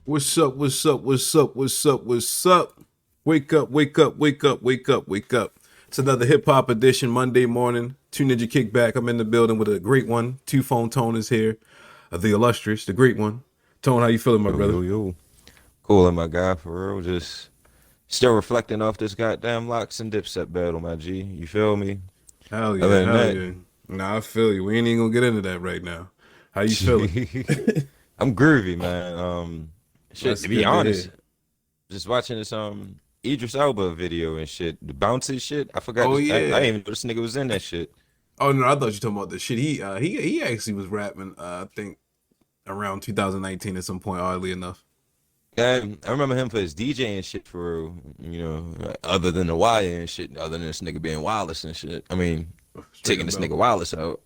What's up? What's up? What's up? What's up? What's up? Wake up, wake up, wake up, wake up, wake up. It's another hip hop edition Monday morning. Two Ninja Kickback. I'm in the building with a great one. Two Phone Tone is here. The illustrious, the great one. Tone, how you feeling, my Yo, brother? yo, yo. Cooling my guy for real. Just still reflecting off this goddamn locks and dipset battle, my G. You feel me? Hell yeah, Other than hell that, yeah. Nah, I feel you. We ain't even gonna get into that right now. How you feeling? I'm groovy, man. Shit, That's to be good to honest, hear. just watching this Idris Elba video and shit, the bouncy shit. I forgot Oh this. I didn't yeah. even know this nigga was in that shit. Oh no, I thought you were talking about the shit. He actually was rapping. I think around 2019 at some point. Oddly enough. I remember him for his DJ and shit for real, other than the wire and shit, other than this nigga being wireless and shit. I mean, Stringer taking this Bell. nigga wireless out.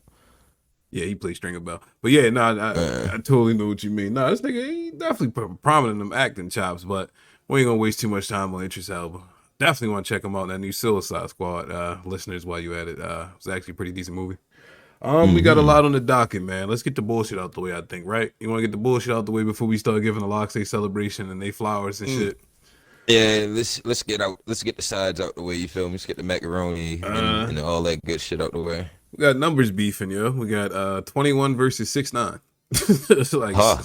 Yeah, he plays stringer bell. But yeah, no, I Uh, totally know what you mean. No, this nigga, he definitely prominent in them acting chops, but we ain't gonna waste too much time on Idris Elba. Definitely want to check him out. That new Suicide Squad, listeners, while you at it, it's actually a pretty decent movie. We got a mm-hmm. lot on the docket, man. Let's get the bullshit out the way. I think, right? You want to get the bullshit out the way before we start giving the Locks a celebration and they flowers and shit. Yeah, let's get the sides out the way, you feel me? Let's get the macaroni and, Uh, and all that good shit out the way. we got numbers beefing, yo. We got 21 versus 6 9. It's like Huh.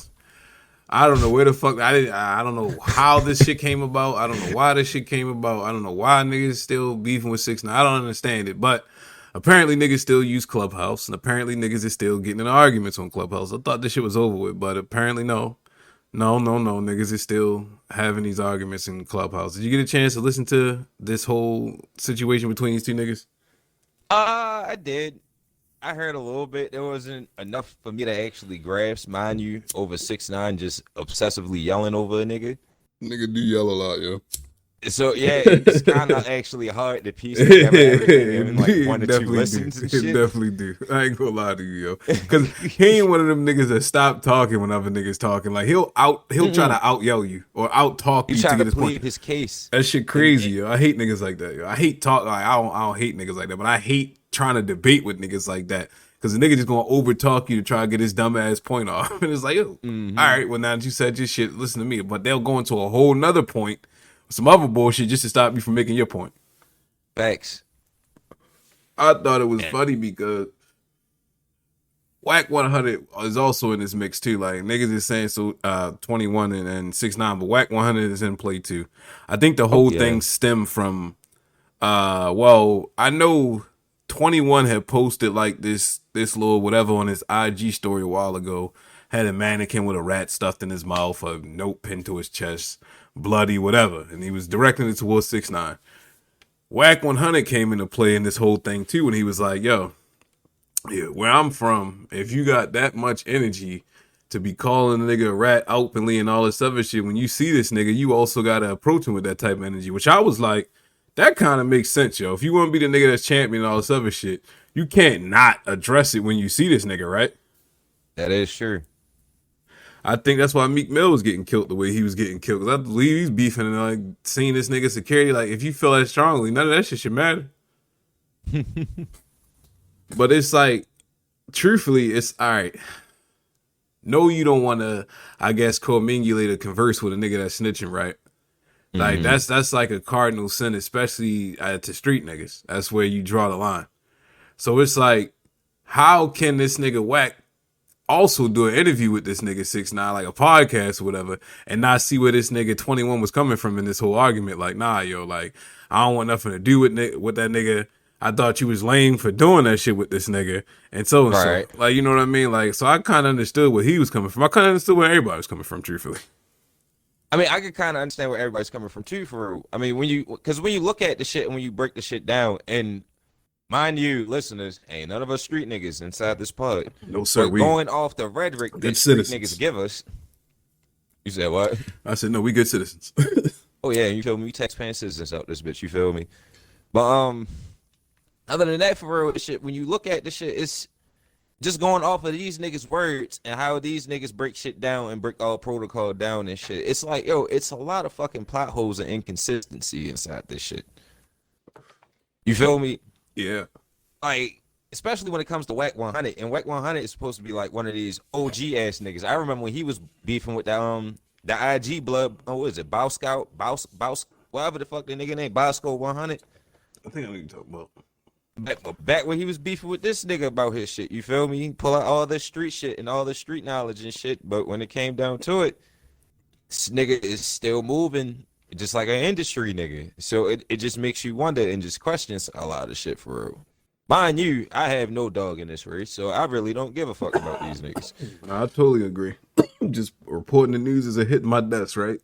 I don't know where the fuck I don't know how this shit came about. I don't know why this shit came about. I don't know why niggas still beefing with 6 9. I don't understand it. But apparently niggas still use Clubhouse and apparently niggas is still getting in arguments on Clubhouse. I thought this shit was over with, but apparently no. No, no, no. Niggas is still having these arguments in Clubhouse. Did you get a chance to listen to this whole situation between these two niggas? I did. I heard a little bit. There wasn't enough for me to actually grasp, mind you, over 6ix9ine just obsessively yelling over a nigga. Nigga do yell a lot, yo. So yeah, it's kind of actually hard to piece together everything in like one it or two definitely do. listens and It shit. definitely do. I ain't gonna lie to you, yo. Cause he ain't one of them niggas that stop talking when other niggas talking. Like he'll try Mm-mm. to out yell you or out talk He you to tried get to his point. plead his case, That shit and crazy, yo. I hate niggas like that, yo. I hate talk like I don't hate niggas like that, but I hate trying to debate with niggas like that. Cause the nigga just gonna over talk you to try to get his dumb ass point off. And it's like, yo, all mm-hmm. right, well now that you said your shit, listen to me. But they'll go into a whole nother point, some other bullshit just to stop you from making your point. Facts. I thought it was funny because Whack 100 is also in this mix too. Like niggas is saying so 21 and 6 9, but Whack 100 is in play too. I think the Oh whole yeah. thing stemmed from well, I know 21 had posted like this little whatever on his IG story a while ago. Had a mannequin with a rat stuffed in his mouth, a note pinned to his chest, bloody, whatever. And he was directing it towards 6 9. Whack 100 came into play in this whole thing too, and he was like, yo, yeah, where I'm from, if you got that much energy to be calling a nigga a rat openly and all this other shit, when you see this nigga, you also gotta approach him with that type of energy. Which I was like, that kind of makes sense, yo. If you want to be the nigga that's champion and all this other shit, you can't not address it when you see this nigga, right? That is true. I think that's why Meek Mill was getting killed the way he was getting killed. Because I believe he's beefing and like seeing this nigga security. Like, if you feel that strongly, none of that shit should matter. But it's like, truthfully, it's all right. No, you don't want to, I guess, commingulate or converse with a nigga that's snitching, right? Like Mm-hmm. that's like a cardinal sin, especially to street niggas. That's where you draw the line. So it's like, how can this nigga Whack also do an interview with this nigga 6 9 like a podcast or whatever, and not see where this nigga 21 was coming from in this whole argument? Like, nah, yo, like I don't want nothing to do with that nigga. I thought you was lame for doing that shit with this nigga, and so and so. Right. Like, you know what I mean? Like, so I kind of understood where he was coming from. I kind of understood where everybody was coming from, truthfully. I mean, I can kind of understand where everybody's coming from too. For real. I mean, because when you look at the shit and when you break the shit down, and mind you, listeners, ain't none of us street niggas inside this pod, No, sir. but We going off the rhetoric good that street niggas citizens. give us, you said what? I said, no, we good citizens. Oh yeah, you feel me? We taxpaying citizens out this bitch. You feel me? But other than that, for real, this shit. When you look at this shit, it's just going off of these niggas' words and how these niggas break shit down and break all protocol down and shit. It's like, yo, it's a lot of fucking plot holes and inconsistency inside this shit. You feel me? Yeah. Like, especially when it comes to Whack 100. And Whack 100 is supposed to be like one of these OG ass niggas. I remember when he was beefing with that the IG blood. Oh, what is it? Bow Scout, Bow, whatever the fuck the nigga name, Bosco 100. I think I know what you're talking about. Back when he was beefing with this nigga about his shit, you feel me? He pull out all this street shit and all the street knowledge and shit. But when it came down to it, this nigga is still moving just like an industry nigga. So it just makes you wonder and just questions a lot of shit for real. Mind you, I have no dog in this race, so I really don't give a fuck about these niggas. I totally agree. Just reporting the news as it hit my desk, right?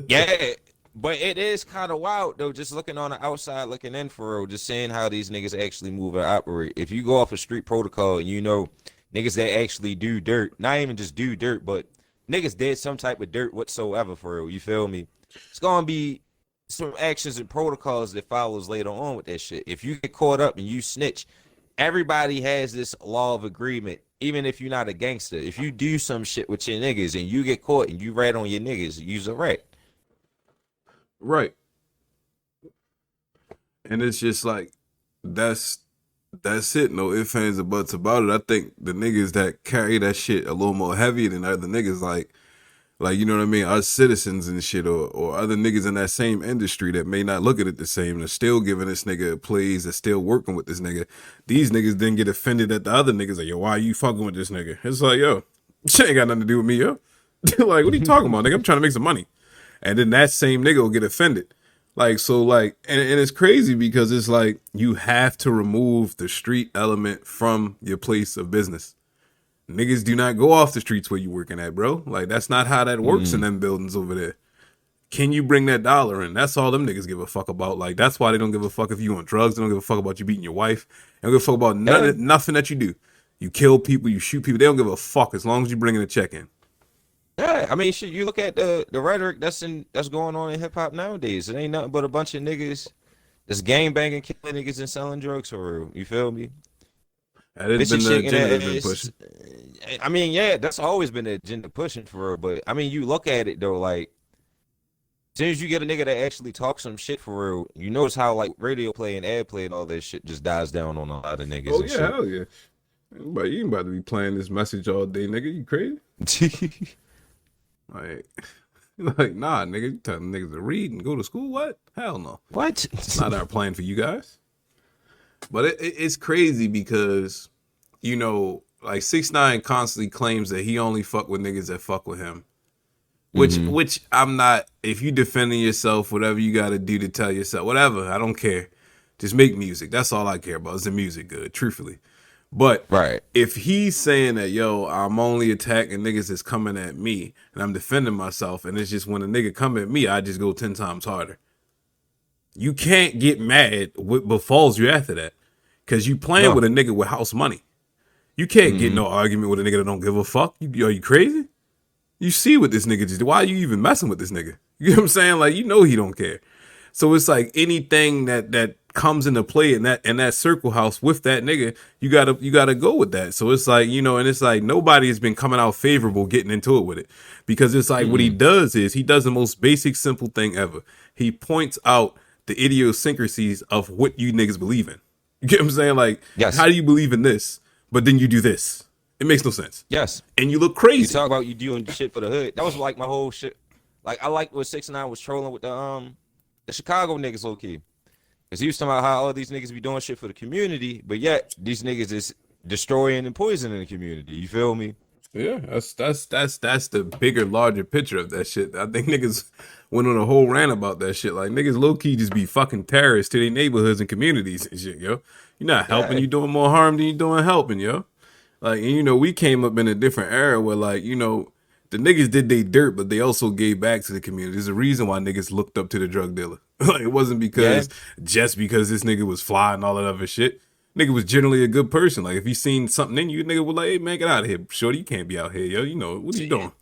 Yeah, but it is kind of wild though, just looking on the outside, looking in for real, just seeing how these niggas actually move and operate. If you go off of street protocol and you know niggas that actually do dirt, not even just do dirt, but niggas did some type of dirt whatsoever for real, you feel me? It's gonna be some actions and protocols that follows later on with that shit. If you get caught up and you snitch, everybody has this law of agreement. Even if you're not a gangster, if you do some shit with your niggas and you get caught and you rat on your niggas, you's a rat. Right. And it's just like that's it. No ifs, ands, or buts about it. I think the niggas that carry that shit a little more heavy than other niggas, like you know what I mean, us citizens and shit, or other niggas in that same industry that may not look at it the same, they're still giving this nigga plays, they're still working with this nigga. These niggas then get offended at the other niggas, like, yo, why are you fucking with this nigga? It's like, yo, shit ain't got nothing to do with me, yo. Like, what are you talking about, nigga? I'm trying to make some money. And then that same nigga will get offended. Like, so like, and it's crazy because it's like, you have to remove the street element from your place of business. Niggas do not go off the streets where you working at, bro. Like, that's not how that works in them buildings over there. Can you bring that dollar in? That's all them niggas give a fuck about. Like, that's why they don't give a fuck if you on drugs. They don't give a fuck about you beating your wife. They don't give a fuck about nothing that you do. You kill people, you shoot people. They don't give a fuck as long as you bringing a check in. Yeah, I mean, shit. You look at the rhetoric that's going on in hip hop nowadays. It ain't nothing but a bunch of niggas that's gang banging, killing niggas, and selling drugs for real. You feel me? That has been the agenda that's been pushing. I mean, yeah, that's always been the agenda pushing for real. But I mean, you look at it though, like as soon as you get a nigga that actually talks some shit for real, you notice how like radio play and ad play and all that shit just dies down on a lot of niggas. Oh and yeah, shit. hell yeah. But you ain't about to be playing this message all day, nigga. You crazy? Like, like, nah, nigga. You telling niggas to read and go to school? What? Hell no. What? It's not our plan for you guys. But it's crazy because, you know, like 6ix9ine constantly claims that he only fuck with niggas that fuck with him. Which I'm not. If you defending yourself, whatever you got to do to tell yourself, whatever, I don't care. Just make music. That's all I care about. Is the music good? Truthfully. But Right. if he's saying that, yo, I'm only attacking niggas that's coming at me and I'm defending myself, and it's just when a nigga come at me, I just go 10 times harder. You can't get mad what befalls you after that. Cause you playing No. with a nigga with house money. You can't get no argument with a nigga that don't give a fuck. Are you crazy? You see what this nigga just did. Why are you even messing with this nigga? You know what I'm saying? Like, you know he don't care. So it's like anything that comes into play in that circle house with that nigga, you gotta go with that. So it's like, you know, and it's like nobody has been coming out favorable getting into it with it. Because it's like what he does is he does the most basic, simple thing ever. He points out the idiosyncrasies of what you niggas believe in. You get what I'm saying? Like, Yes. how do you believe in this, but then you do this? It makes no sense. Yes. And you look You crazy. talk about you doing shit for the hood. That was like my whole shit. Like I liked what 6ix9ine was trolling with the Chicago niggas low key. Cause he was talking about how all these niggas be doing shit for the community, but yet these niggas is destroying and poisoning the community. You feel me? Yeah, that's the bigger, larger picture of that shit. I think niggas went on a whole rant about that shit. Like, niggas low key just be fucking terrorists to their neighborhoods and communities and shit, yo. You're not helping, Yeah. you doing more harm than you doing helping, yo. Like, and you know, we came up in a different era where, like, you know, the niggas did they dirt, but they also gave back to the community. There's a reason why niggas looked up to the drug dealer. Like, it wasn't because just because this nigga was fly and all that other shit. Nigga was generally a good person. Like, if he seen something in you, nigga was like, hey, man, get out of here. Shorty, you can't be out here, yo. You know, what are you doing?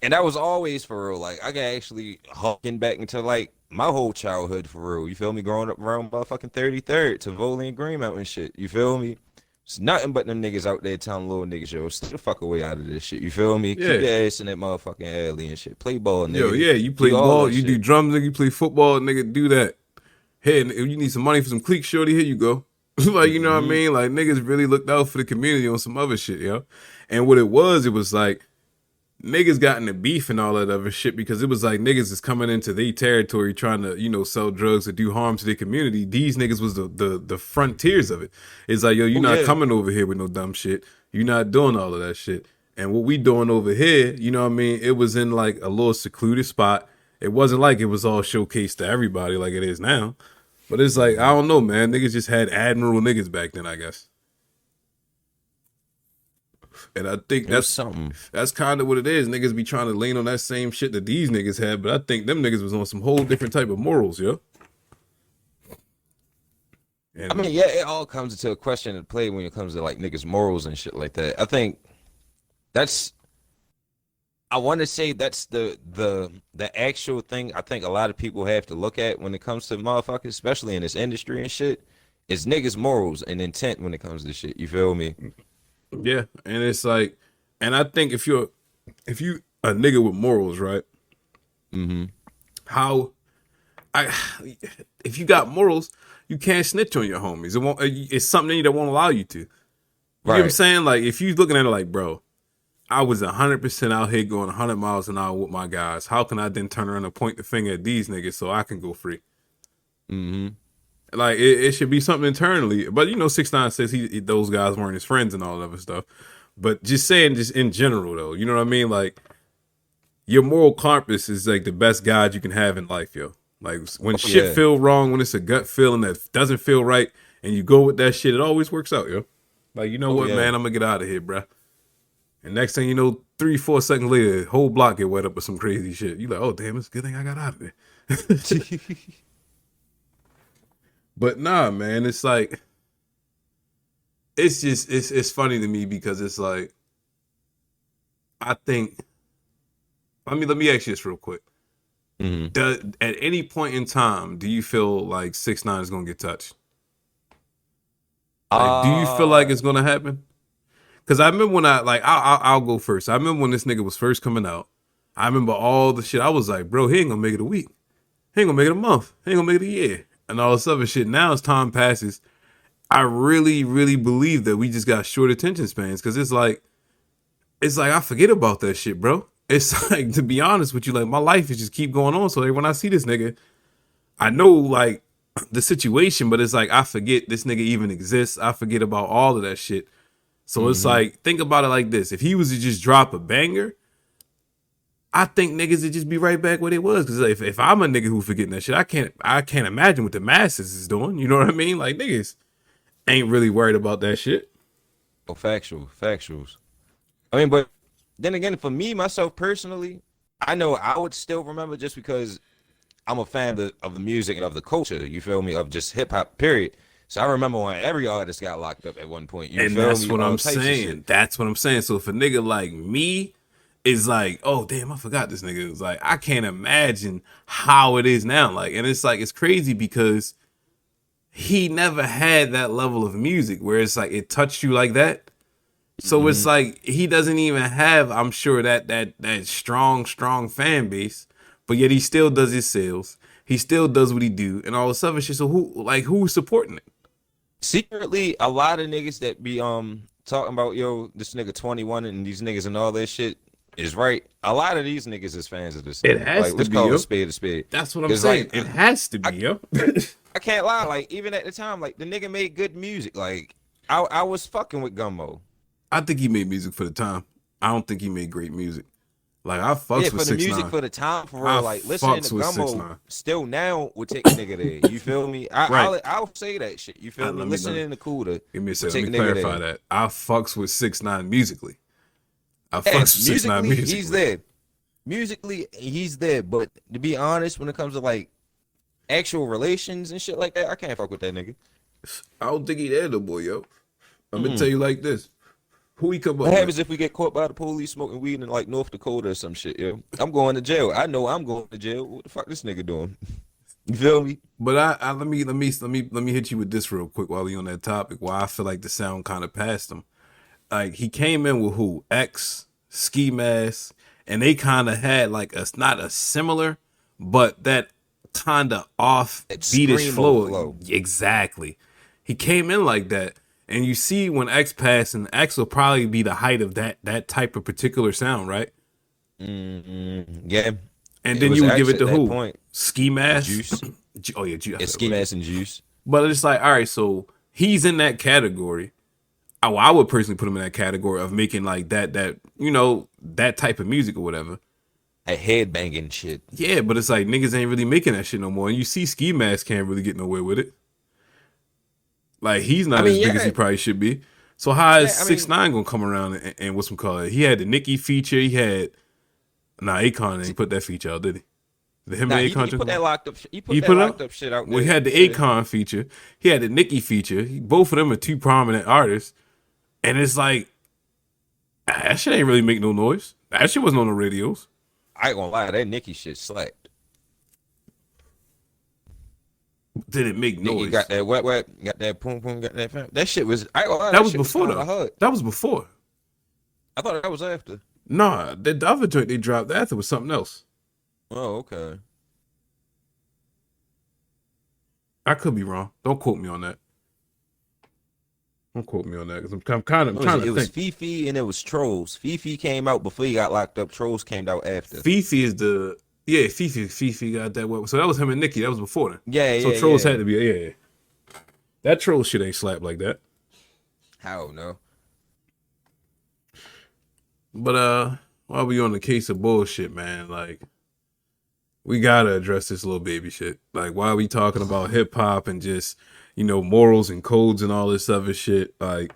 And that was always for real. Like I can actually harken back into like my whole childhood for real. You feel me? Growing up around motherfucking 33rd to Tivoli and Greenmount and shit. You feel me? It's nothing but them niggas out there telling little niggas, yo, stay the fuck away out of this shit. You feel me? Yeah. Keep your ass in that motherfucking alley and shit. Play ball, nigga. Yo, yeah, you play Do all ball, that you do shit. drums, nigga, you play football, nigga, do that. Hey, if you need some money for some cliques, shorty, here you go. Like, you know what I mean? Like, niggas really looked out for the community on some other shit, yo. And what it was like, niggas got into beef and all that other shit because it was like niggas is coming into their territory trying to, sell drugs or do harm to their community. These niggas was the frontiers of it. It's like, yo, you're Oh not yeah. coming over here with no dumb shit. You're not doing all of that shit. And what we doing over here, you know what I mean? It was in like a little secluded spot. It wasn't like it was all showcased to everybody like it is now. But it's like, I don't know, man. Niggas just had admirable niggas back then, I guess. And I think It was something. that's kind of what it is. Niggas be trying to lean on that same shit that these niggas had, but I think them niggas was on some whole different type of morals, yo. I And mean, yeah, it all comes into a question and play when it comes to like niggas' morals and shit like that. I think that's I want to say that's the actual thing I think a lot of people have to look at when it comes to motherfuckers, especially in this industry and shit, is niggas' morals and intent when it comes to shit. You feel me? yeah, and it's like, and I think if you a nigga with morals, right? Mm-hmm. How I if you got morals, you can't snitch on your homies. It won't. It's something that won't allow you to. You know what I'm Right. saying? Like if you looking at it like, bro, I was 100% out here going 100 miles an hour with my guys. How can I then turn around and point the finger at these niggas so I can go free? Mm-hmm. Like it should be something internally. But 6ix9ine says those guys weren't his friends and all that other stuff. But just saying, just in general though, you know what I mean? Like your moral compass is like the best guide you can have in life, yo. Like when Oh shit yeah. feel wrong, when it's a gut feeling that doesn't feel right, and you go with that shit, it always works out, yo. Like you know Oh what, yeah. man, I'm gonna get out of here, bruh. And next thing you know, 3-4 seconds later, the whole block get wet up with some crazy shit. You like, oh damn, it's a good thing I got out of there. But nah, man, it's like it's just it's funny to me because it's like I think let me ask you this real quick. Mm-hmm. At any point in time, do you feel like 6ix9ine is gonna get touched? Like, do you feel like Uh it's gonna happen? Because I remember when I'll go first. I remember when this nigga was first coming out. I remember all the shit. I was like, bro, he ain't gonna make it a week. He ain't gonna make it a month. He ain't gonna make it a year. And all this other shit. Now as time passes, I really, really believe that we just got short attention spans. Because it's like I forget about that shit, bro. It's like, to be honest with you, like my life is just keep going on. So like, when I see this nigga, I know like the situation, but it's like I forget this nigga even exists. I forget about all of that shit. So it's mm-hmm. like, think about it like this. If he was to just drop a banger, I think niggas would just be right back where they was. Cause if I'm a nigga who forgetting that shit, I can't imagine what the masses is doing. You know what I mean? Like niggas ain't really worried about that shit. Oh, factuals. I mean, but then again, for me, myself personally, I know I would still remember just because I'm a fan of the music and of the culture, you feel me, of just hip hop, period. So I remember when every artist got locked up at one point, you And feel that's me, what all I'm types of shit. saying. That's what I'm saying. So if a nigga like me is like, oh damn, I forgot this nigga. It's like I can't imagine how it is now. Like, and it's like it's crazy because he never had that level of music where it's like it touched you like that. So it's Hmm. like he doesn't even have, I'm sure, that strong fan base, but yet he still does his sales. He still does what he do and all this other shit. So who's supporting it? Secretly, a lot of niggas that be talking about, yo, this nigga 21 and these niggas and all that shit is right. A lot of these niggas is fans of this It nigga. has Like, to let's be, call it a yo. spade a spade. That's what I'm Cause saying. like It has to be, I yo. I can't lie, like even at the time, like the nigga made good music. Like I was fucking with Gummo. I think he made music for the time. I don't think he made great music. Like I Yeah, fucks with for the six music nine. for the time, for I real. Like listening to fucks with six Gummo nine. still now would take a nigga there. You feel me? Right. I'll say that shit. You feel me? Let me Listening to Cuda give me a would second. Let take me a nigga clarify there. that. I fucks with 6ix9ine musically. I Yeah, fucks with 6ix9ine musically he's musically. there. Musically he's there, but to be honest, when it comes to like actual relations and shit like that, I can't fuck with that nigga. I don't think he there no boy, yo. I'm gonna tell Mm-mm. you like this. Who he come What up with? happens if we get caught by the police smoking weed in like North Dakota or some shit, yo? I'm going to jail. I know I'm going to jail. What the fuck this nigga doing? You feel me? But I let me hit you with this real quick while we on that topic. Why I feel like the sound kind of passed him. Like he came in with who? X, Ski Mask, and they kind of had like a not a similar, but that kind of off That beatish screamo flow. flow. Exactly. He came in like that, and you see when X passed, and X will probably be the height of that type of particular sound, right? Yeah, And it then was you would give it actually at to that who? point Ski Mask. Juice. Oh yeah, I It's said Ski about Mask Juice. and Juice. But it's like, all right, so he's in that category. I would personally put him in that category of making like that that type of music or whatever. A head banging shit. Yeah, but it's like niggas ain't really making that shit no more. And you see Ski Mask can't really get nowhere with it. Like he's I not as mean, big as he yeah, probably should be. So how is yeah. I six mean, nine gonna come around and what's some call it? He had the Nicki feature. He had Akon ain't put that feature out, did he? The him nah, and he Akon put took that him. locked up. He He put that put it locked out. up shit out Well, he there. had the Yeah. Akon feature. He had the Nicki feature. Both of them are two prominent artists, and it's like that shit ain't really make no noise. That shit wasn't on the radios. I ain't gonna lie, that Nicki shit slapped. Did it make Nicki got noise? that wet wet, got that poom poom, got that fam. That shit was. I ain't gonna lie, That that was shit was before kind of though. hard. That was before. I thought that was after. Nah, the other joint they dropped after was something else. Oh, okay. I could be wrong. Don't quote me on that. Don't quote me on that because I'm What was trying it? to It was think. Fifi and it was Trolls. Fifi came out before he got locked up. Trolls came out after. Fifi is the yeah. Fifi got that way. So that was him and Nicki. That was before then. Yeah, So yeah, Trolls yeah. had to be yeah. That troll shit ain't slapped like that. How no? But while we on the case of bullshit, man, like we gotta address this little baby shit. Like why are we talking about hip hop and just morals and codes and all this other shit? Like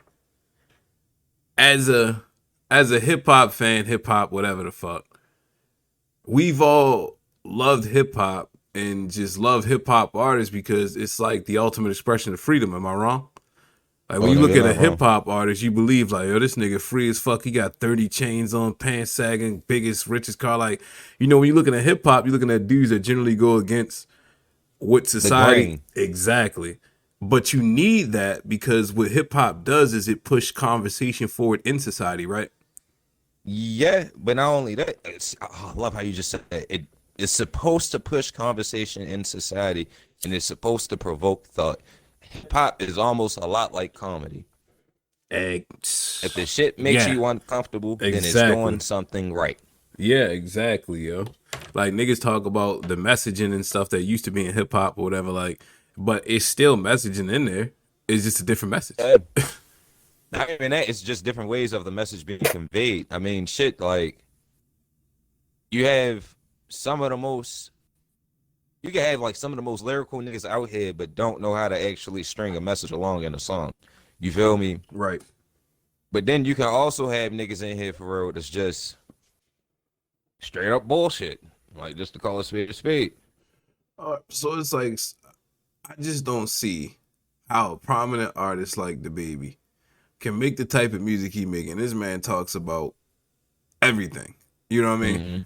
as a hip hop fan, hip hop whatever the fuck, we've all loved hip hop and just love hip hop artists because it's like the ultimate expression of freedom. Am I wrong? Like when Oh you no, look you're at a not hip wrong. hop artist, you believe like, yo, this nigga free as fuck. He got 30 chains on, pants sagging, biggest, richest car. Like, when you looking at hip hop, you're looking at dudes that generally go against what The society grain. exactly. But you need that because what hip hop does is it push conversation forward in society, right? Yeah, but not only that, I love how you just said that. It's supposed to push conversation in society, and it's supposed to provoke thought. Hip hop is almost a lot like comedy. If the shit makes Yeah, you uncomfortable, then it's exactly. doing something right. Yeah, exactly, yo. Like niggas talk about the messaging and stuff that used to be in hip hop or whatever, like, but it's still messaging in there. It's just a different message. Uh, Not even that, it's just different ways of the message being conveyed. I mean, shit, like you have some of the most you can have like some of the most lyrical niggas out here, but don't know how to actually string a message along in a song. You feel me? Right. But then you can also have niggas in here for real that's just straight up bullshit. Like just to call a spade a spade. So it's like I just don't see how a prominent artist like the baby can make the type of music he making. This man talks about everything. You know what I mean? Mm-hmm.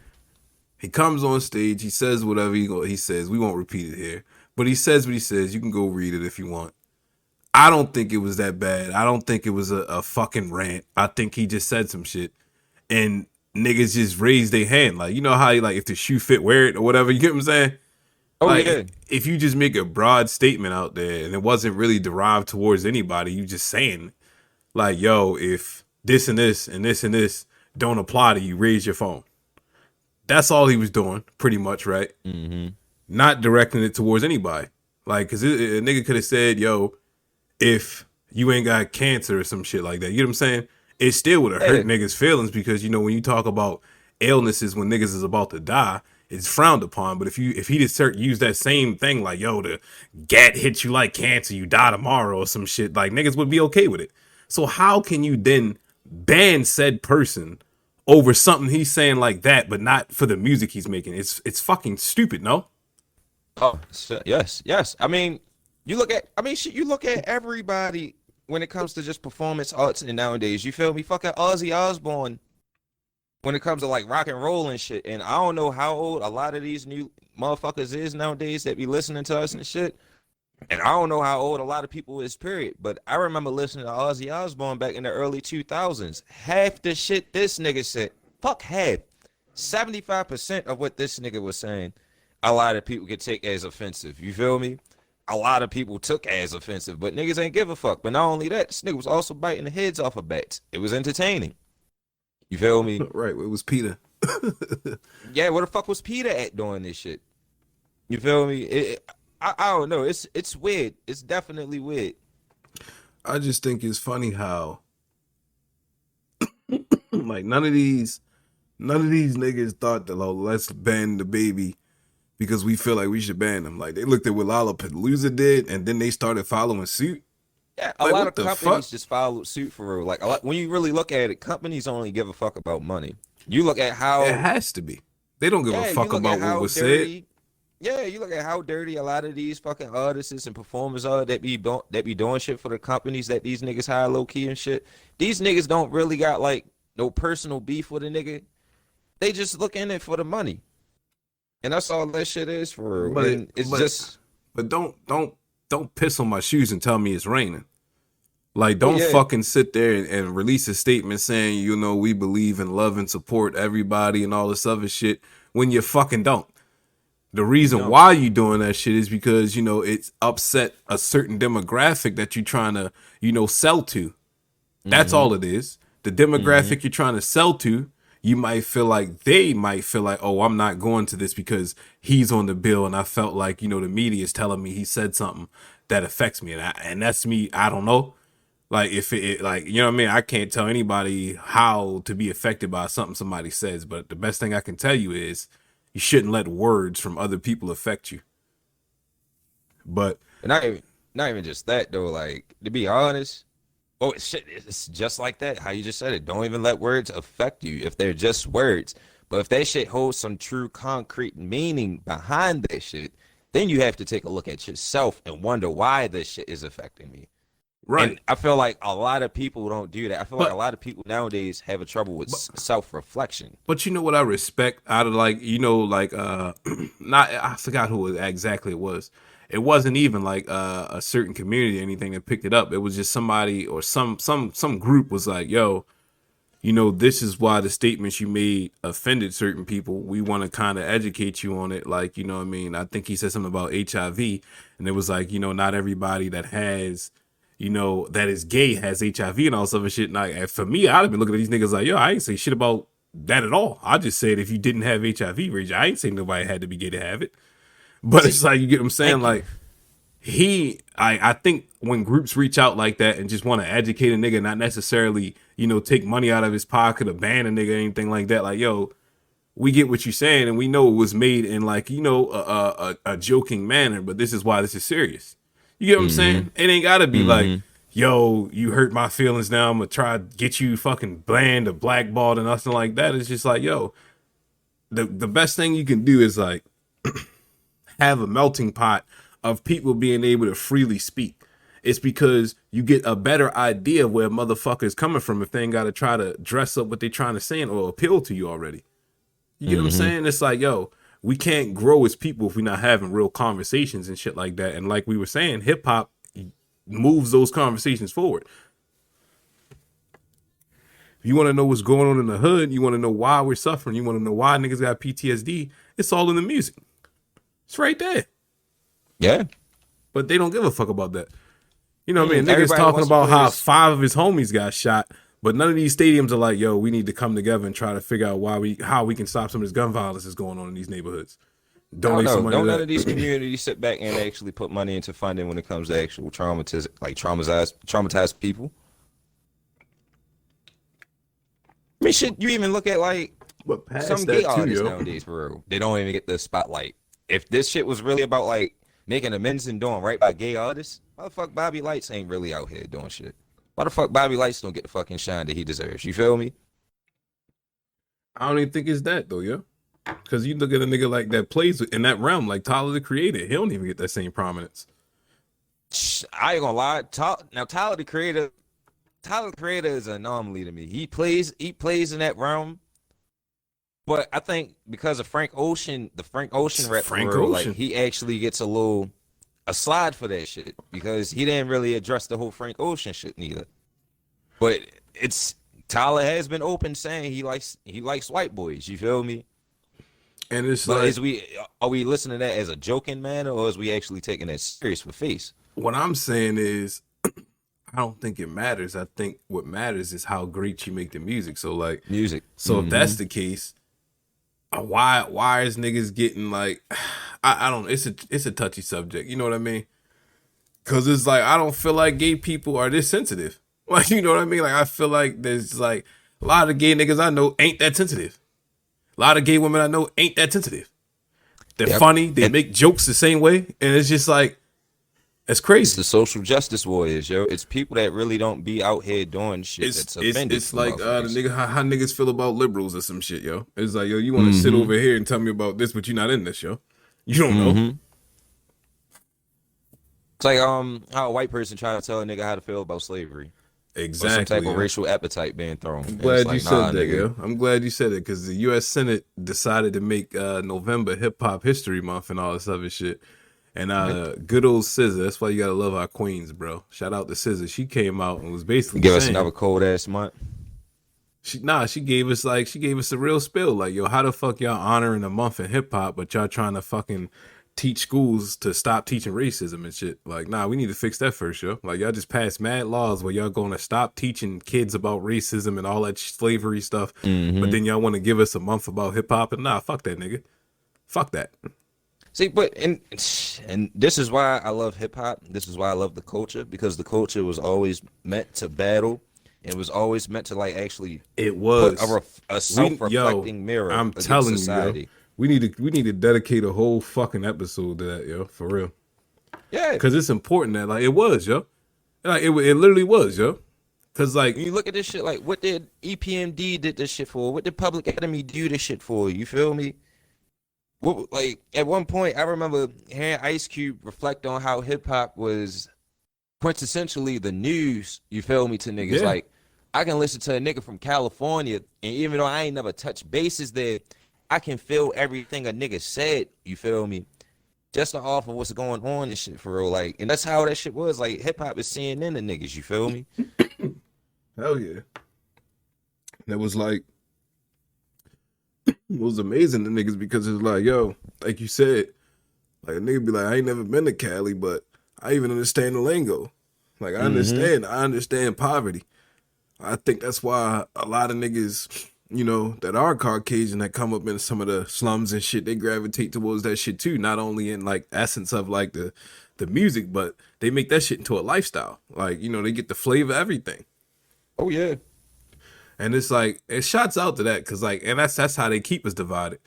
He comes on stage, he says whatever he says. We won't repeat it here, but he says what he says. You can go read it if you want. I don't think it was that bad. I don't think it was a fucking rant. I think he just said some shit and niggas just raised their hand. Like, you know how like if the shoe fit, wear it or whatever. You get what I'm saying? Oh yeah. Like if you just make a broad statement out there and it wasn't really derived towards anybody, you just saying like, yo, if this and this and this and this don't apply to you, raise your phone. That's all he was doing, pretty much, right? Mm-hmm. Not directing it towards anybody. Like, cause a nigga could have said, yo, if you ain't got cancer or some shit like that, you know what I'm saying? It still would have Yeah. hurt niggas' feelings because when you talk about illnesses when niggas is about to die, it's frowned upon. But if he just use that same thing like, yo, the gat hit you like cancer, you die tomorrow or some shit, like niggas would be okay with it. So how can you then ban said person over something he's saying like that, but not for the music he's making? It's fucking stupid, no? Oh yes, yes. I mean, shit, you look at everybody when it comes to just performance arts and nowadays, you feel me? Fucking Ozzy Osbourne when it comes to like rock and roll and shit. And I don't know how old a lot of these new motherfuckers is nowadays that be listening to us and shit. And I don't know how old a lot of people is, period. But I remember listening to Ozzy Osbourne back in the early 2000s. Half the shit this nigga said, fuck half, 75% of what this nigga was saying, a lot of people could take as offensive. You feel me? A lot of people took as offensive, but niggas ain't give a fuck. But not only that, this nigga was also biting the heads off of bats. It was entertaining. You feel me? Right, it was Peter. Yeah, where the fuck was Peter at doing this shit? You feel me? I don't know. It's weird. It's definitely weird. I just think it's funny how like none of these niggas thought that, oh, let's ban the baby because we feel like we should ban them. Like they looked at what Lollapalooza did and then they started following suit. Yeah, a Like lot what of the fuck? companies just followed suit for real. Like a lot, when you really look at it, companies only give a fuck about money. You look at It how, has to be. They don't give a yeah, you fuck look at about what how was said. dirty, yeah, you look at how dirty a lot of these fucking artists and performers are that be doing shit for the companies that these niggas hire low key and shit. These niggas don't really got like no personal beef with a nigga. They just look in it for the money, and that's all that shit is for real. But it And it's but just, but don't piss on my shoes and tell me it's raining. Like, oh don't yeah, fucking sit there and release a statement saying, we believe in love and support everybody and all this other shit when you fucking don't. The you reason don't. why you doing that shit is because, it's upset a certain demographic that you're trying to, sell to. That's Mm-hmm. all it is. The Mm-hmm. demographic you're trying to sell to, they might feel like, oh, I'm not going to this because he's on the bill and I felt like, the media is telling me he said something that affects me. And that's me. I don't know. Like if like what I mean, I can't tell anybody how to be affected by something somebody says, but the best thing I can tell you is you shouldn't let words from other people affect you. But And not even just that though. Like to be honest, oh shit, it's just like that. How you just said it. Don't even let words affect you if they're just words. But if that shit holds some true concrete meaning behind that shit, then you have to take a look at yourself and wonder why this shit is affecting me. right. And I feel like a lot of people don't do that. I feel like a But lot of people nowadays have a trouble with but self-reflection. but you know what I respect out of like, like not I forgot who exactly it was. It wasn't even like a certain community or anything that picked it up. It was just somebody or some group was like, yo, this is why the statements you made offended certain people. We want to kind of educate you on it. Like, what I mean? I think he said something about HIV, and it was like, not everybody that has, that is gay has HIV and all this other shit. And for me, I'd have been looking at these niggas like, yo, I ain't say shit about that at all. I just said if you didn't have HIV, Rage, I ain't saying nobody had to be gay to have it. But See, it's like, you get what I'm saying? thank you. Like, I think when groups reach out like that and just want to educate a nigga, not necessarily, take money out of his pocket or ban a nigga or anything like that, like, yo, we get what you're saying and we know it was made in like, a joking manner, but this is why this is serious. You get what I'm Mm-hmm. saying? It ain't gotta be like, Mm-hmm. yo, you hurt my feelings, now I'm gonna try to get you fucking banned or blackballed and nothing like that. It's just like, yo, the best thing you can do is like have a melting pot of people being able to freely speak. It's because you get a better idea of where motherfuckers coming from if they ain't got to try to dress up what they trying to say or appeal to you already. You get what I'm Mm-hmm. saying? It's like, yo, we can't grow as people if we're not having real conversations and shit like that. And like we were saying, hip hop moves those conversations forward. If you want to know what's going on in the hood, you want to know why we're suffering, you want to know why niggas got PTSD, it's all in the music. It's right there. Yeah. But they don't give a fuck about that. You know what I mean? Niggas Everybody talking wants to about play how this. 5 of his homies got shot, but none of these stadiums are like, yo, we need to come together and try to figure out how we can stop some of this gun violence that's going on in these neighborhoods. I don't Donate some know. money to Don't none of these that. communities sit back and actually put money into funding when it comes to actual traumatized people. I mean, shit. You even look at like But some past gay that too, artists yo. nowadays, for real. They don't even get the spotlight. If this shit was really about like making amends and doing right by gay artists, why the fuck Bobby Lights ain't really out here doing shit? Why the fuck Bobby Lights don't get the fucking shine that he deserves? You feel me? I don't even think it's that though, yo. Because you look at a nigga like that plays in that realm, like Tyler the Creator, he don't even get that same prominence. I ain't gonna lie. Now Tyler the Creator is an anomaly to me. He plays in that realm. But I think because of Frank Ocean, the Frank Ocean It's rap Frank for real, like Ocean. he actually gets a slide for that shit because he didn't really address the whole Frank Ocean shit neither. But it's Tyler has been open saying he likes white boys. You feel me? And it's But like, are we listening to that as a joking manner or is we actually taking that serious for face? what I'm saying is, I don't think it matters. I think what matters is how great you make the music. So like, Music. so if Mm-hmm. that's the case, Why is niggas getting like I don't it's a touchy subject, you know what I mean? Cause it's like I don't feel like gay people are this sensitive. Like you know what I mean? Like I feel like there's like a lot of gay niggas I know ain't that sensitive. A lot of gay women I know ain't that sensitive. They're Yep. funny, they And make jokes the same way, and it's just like it's it's crazy. the social justice warriors, yo. It's people that really don't be out here doing shit It's that's it's offended it's for like the motherfuckers. nigga how niggas feel about liberals or some shit, yo. It's like yo, you want to sit Mm-hmm. over here and tell me about this, but you're not in this, yo. You don't know Mm-hmm. It's like how a white person trying to tell a nigga how to feel about slavery or some type exactly, of yo. racial appetite being thrown. I'm And it's glad you like, said nah, that, nigga. yo. I'm glad you said it because the U.S. Senate decided to make November Hip Hop History Month and all this other shit. And Yep. good old SZA, that's why you gotta love our queens, bro. Shout out to SZA. She came out and was basically Give us saying another cold ass month. she gave us a real spill like yo, how the fuck y'all honoring a month in hip hop, but y'all trying to fucking teach schools to stop teaching racism and shit. Like, nah, we need to fix that first, yo. Like, y'all just passed mad laws where y'all going to stop teaching kids about racism and all that slavery stuff, but Mm-hmm. then y'all want to give us a month about hip hop and nah, fuck that, nigga. Fuck that. See, but and this is why I love hip hop. This is why I love the culture because the culture was always meant to battle. It was always meant to like actually It put was a yo. self-reflecting mirror I'm against telling you, yo. society. We need to dedicate a whole fucking episode to that, yo, for real. Yeah. Cause it's important that like it was, yo. Like it literally was, yo. Cause like When you look at this shit, like what did EPMD did this shit for? What did Public Enemy do this shit for? You feel me? What like at one point I remember hearing Ice Cube reflect on how hip hop was quintessentially the news, you feel me, to niggas. yeah, Like I can listen to a nigga from California, and even though I ain't never touched bases there, I can feel everything a nigga said, you feel me? Just off of what's going on and shit for real. Like, and that's how that shit was. Like hip hop is CNN to niggas, you feel me? hell yeah. That was like it was amazing to niggas because it's like, yo, like you said, like a nigga be like, I ain't never been to Cali, but I even understand the lingo. Like Mm-hmm. I understand poverty. I think that's why a lot of niggas, you know, that are Caucasian that come up in some of the slums and shit, they gravitate towards that shit too. Not only in like essence of like the music, but they make that shit into a lifestyle. Like, you know, they get the flavor of everything. Oh yeah. And it's like it shots out to that because like, and that's how they keep us divided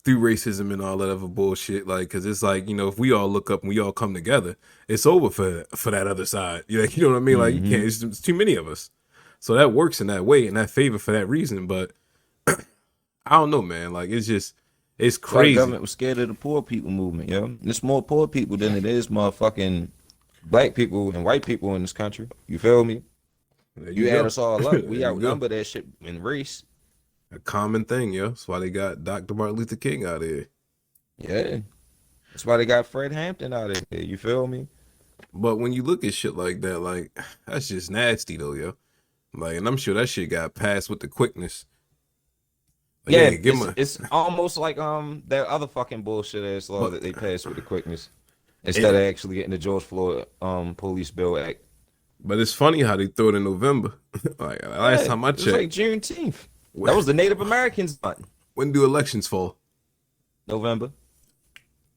through racism and all that other bullshit. Like, because it's like you know, if we all look up and we all come together, it's over for that other side. You know what I mean? Like, you can't. Mm-hmm. It's too many of us, so that works in that way and that favor for that reason. But I don't know, man. Like, it's just it's That's why the crazy. government was scared of the poor people movement, yo. There's more poor people than it is motherfucking black people and white people in this country. You feel me? There you You add go. us all up, There we you go. outnumber that shit in race. A common thing, yo. That's why they got Dr. Martin Luther King out here. Yeah. That's why they got Fred Hampton out of here. You feel me? But when you look at shit like that, like that's just nasty though, yo. Like, and I'm sure that shit got passed with the quickness. Like, Yeah, yeah, give my. it's almost like that other fucking bullshit ass law But that they passed with the quickness instead it, of actually getting the George Floyd Police Bill Act. but it's funny how they throw it in November. Like last Yeah, time I it was like checked, Juneteenth. when, That was the Native Americans month, when do elections fall? November.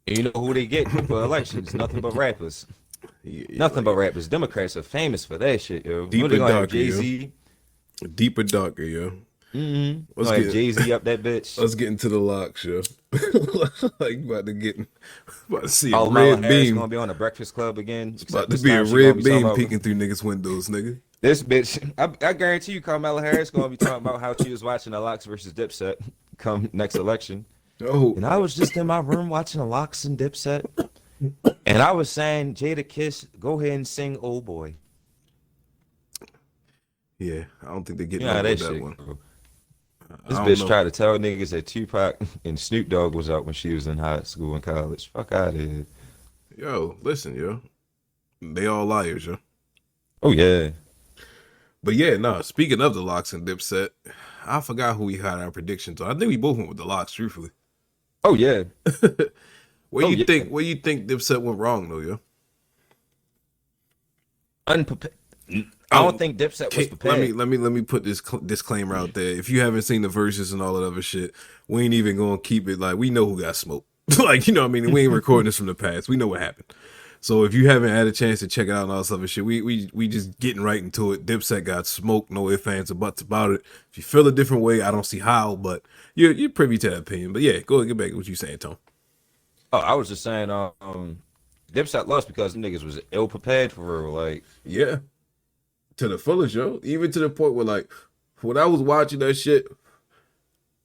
And you know who they get for elections? Nothing but rappers. Yeah, Nothing but like rappers. Democrats are famous for that shit, yo. Who they deeper gonna have? darker, Jay yo. Z. Deeper darker, yo. Mm-hmm. Let's Gonna have get Jay Z up that bitch. let's get into the locks, yo. Like about to see a Oh, Kamala red Harris beam. gonna be on the Breakfast Club again. It's about Except to this be a time she gonna red be talking beam about peeking through niggas' windows, nigga. this bitch. I guarantee you, Kamala Harris gonna be talking about how she was watching the Locks versus Dipset come next election. Oh, And I was just in my room watching the Locks and Dipset, and I was saying, Jada Kiss, go ahead and sing "Old Boy." yeah. I don't think they're You getting know how over that with that shit one. go. I This don't bitch know. tried to tell niggas that Tupac and Snoop Dogg was out when she was in high school and college. Fuck out of here. Yo, listen, yo. They all liars, yo. Oh yeah. But yeah, no, speaking of the locks and Dipset, I forgot who we had our predictions on. I think we both went with the locks, truthfully. Oh yeah. Oh yeah. Where you think Dipset went wrong though, yo? Unprepared. I don't Oh, think Dipset was okay, let me prepared. let me let me put this disclaimer out there. If you haven't seen the verses and all that other shit, we ain't even gonna keep it like we know who got smoked. Like, you know what I mean? We ain't recording this from the past. We know what happened. So if you haven't had a chance to check it out and all this other shit, we just getting right into it. Dipset got smoked, no ifs, ands, or buts about it. If you feel a different way, I don't see how, but you're privy to that opinion. But yeah, go ahead, get back to what you saying, Tom. Oh, I was just saying, Dipset lost because them niggas was ill prepared for real. Like, Yeah, to the fullest, yo. Even to the point where like when I was watching that shit,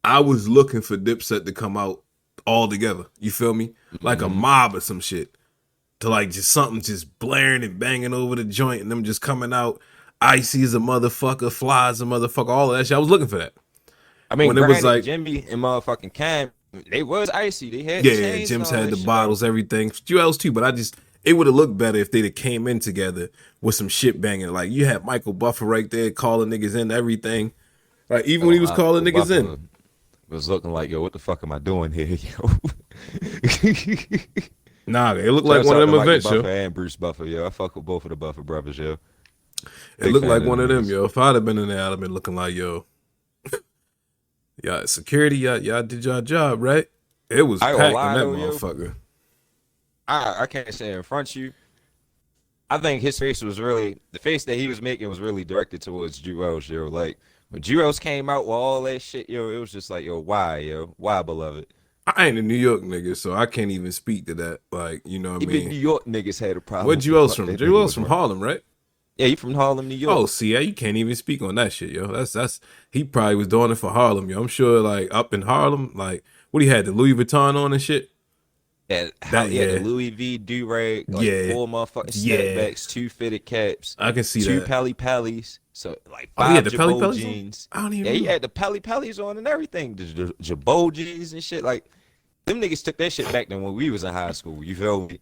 I was looking for Dipset to come out all together. You feel me? Like a mm-hmm. mob or some shit. To like just something just blaring and banging over the joint and them just coming out icy as a motherfucker, fly as a motherfucker, all of that shit. I was looking for that. I mean, When it was granted, like, Jimmy and motherfucking Cam, they was icy. They had the yeah, chains and Jim's all had that the shit on. bottles, everything. Jewels too, but it would have looked better if they'd have came in together with some shit banging. Like you had Michael Buffer right there calling niggas in everything. Like even when he was calling Michael niggas in. Buffer was looking like, yo, what the fuck am I doing here, yo? Nah, it looked like Shouts one of out them to Michael events, Buffer yo. and Bruce Buffer, yo. I fuck with both of the Buffer brothers, yo. It Big looked fan like of one them of them, niggas. yo. If I'd have been in there, I'd have been looking like, yo, yeah, security, y'all did y'all job, right? It was I ain't gonna packed in lie that though, yo. motherfucker. I can't say in front of you. I think his face was really the face that he was making was really directed towards Jewels, yo. Like when Jewels came out with all that shit, yo, it was just like, yo, why, beloved? I ain't a New York nigga, so I can't even speak to that. Like, you know what I Even mean? New York niggas had a problem Where'd with the Jewels fuck from? that nigga Jewels was from running. Harlem, right? Yeah, he from Harlem, New York. Oh, see, yeah, you can't even speak on that shit, yo. That's he probably was doing it for Harlem, yo. I'm sure, like up in Harlem, like what he had the Louis Vuitton on and shit. Yeah, how That he had the yeah, Louis V do rag, like yeah, 4 motherfucking yeah. snapbacks, 2 fitted caps, I can see two that. Pally Pallys, so like Oh, he had five the Pelly Jabot Pellies on. jeans. I don't Yeah, even he remember. had the Pally Pallys on and everything, the Jabot jeans and shit. Like them niggas took that shit back then when we was in high school. You feel me?